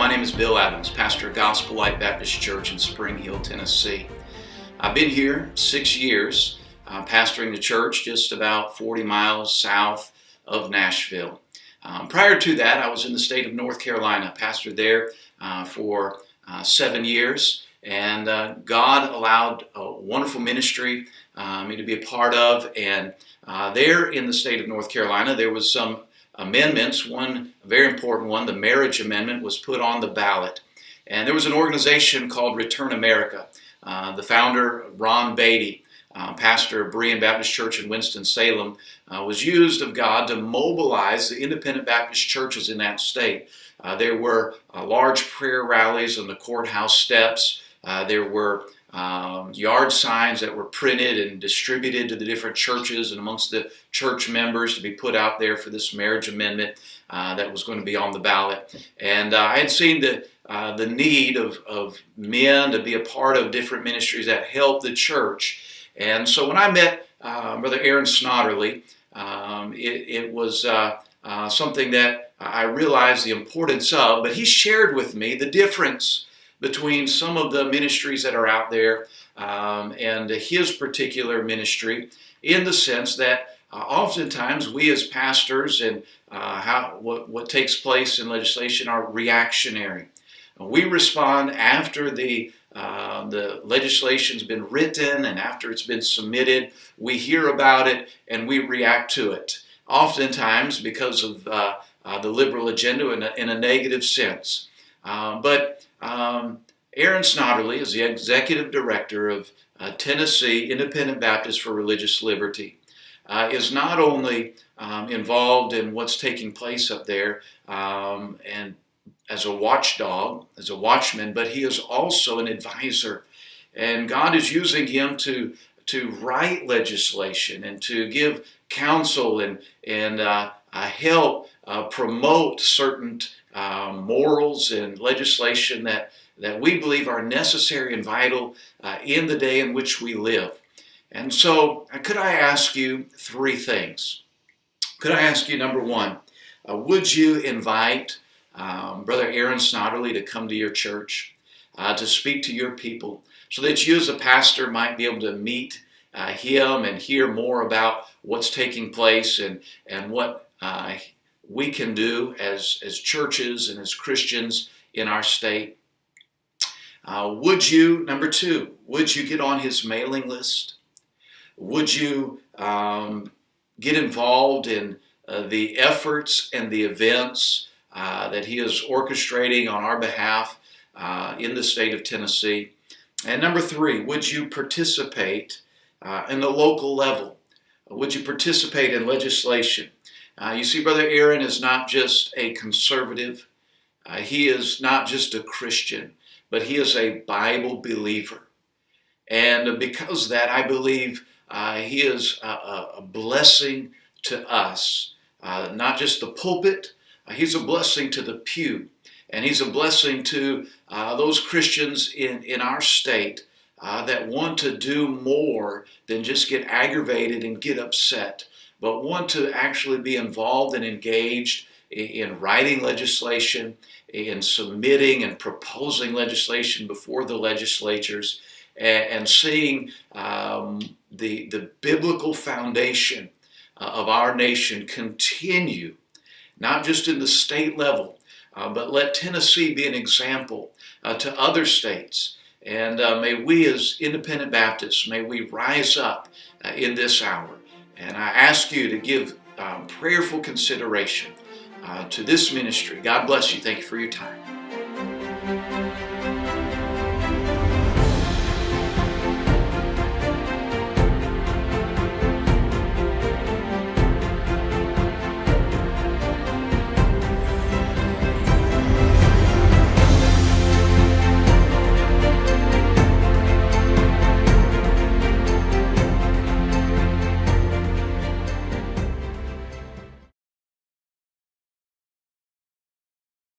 my name is Bill Adams, pastor of Gospel Light Baptist Church in Spring Hill, Tennessee. I've been here 6 years, pastoring the church just about 40 miles south of Nashville. Prior to that, I was in the state of North Carolina, pastored there for 7 years, and God allowed a wonderful ministry me to be a part of, and there in the state of North Carolina, there was some amendments. One very important one, the marriage amendment, was put on the ballot. And there was an organization called Return America. The founder, Ron Beatty, pastor of Berean Baptist Church in Winston-Salem, was used of God to mobilize the independent Baptist churches in that state. There were large prayer rallies on the courthouse steps. There were yard signs that were printed and distributed to the different churches and amongst the church members to be put out there for this marriage amendment that was going to be on the ballot. And I had seen the need of men to be a part of different ministries that help the church. And so when I met Brother Aaron Snodderly, it was something that I realized the importance of, but he shared with me the difference between some of the ministries that are out there and his particular ministry, in the sense that oftentimes we as pastors and what takes place in legislation are reactionary. We respond after the legislation's been written and after it's been submitted. We hear about it and we react to it, oftentimes because of the liberal agenda in a negative sense. But Aaron Snodderly is the executive director of Tennessee Independent Baptist for Religious Liberty. Is not only involved in what's taking place up there and as a watchdog, as a watchman, but he is also an advisor. And God is using him to write legislation and to give counsel and help promote certain morals and legislation that we believe are necessary and vital in the day in which we live. And so, could I ask you three things? Could I ask you, number one, would you invite Brother Aaron Snodderly to come to your church, to speak to your people, so that you as a pastor might be able to meet him and hear more about what's taking place and what we can do as churches and as Christians in our state? Would you, number two, would you get on his mailing list? Would you get involved in the efforts and the events that he is orchestrating on our behalf in the state of Tennessee? And number three, would you participate in the local level? Would you participate in legislation? You see, Brother Aaron is not just a conservative. He is not just a Christian, but he is a Bible believer. And because of that, I believe he is a blessing to us, not just the pulpit. He's a blessing to the pew, and he's a blessing to those Christians in our state that want to do more than just get aggravated and get upset, but want to actually be involved and engaged in writing legislation, in submitting and proposing legislation before the legislatures, and seeing the biblical foundation of our nation continue, not just in the state level, but let Tennessee be an example to other states. And may we as independent Baptists, may we rise up in this hour. And I ask you to give prayerful consideration to this ministry. God bless you. Thank you for your time.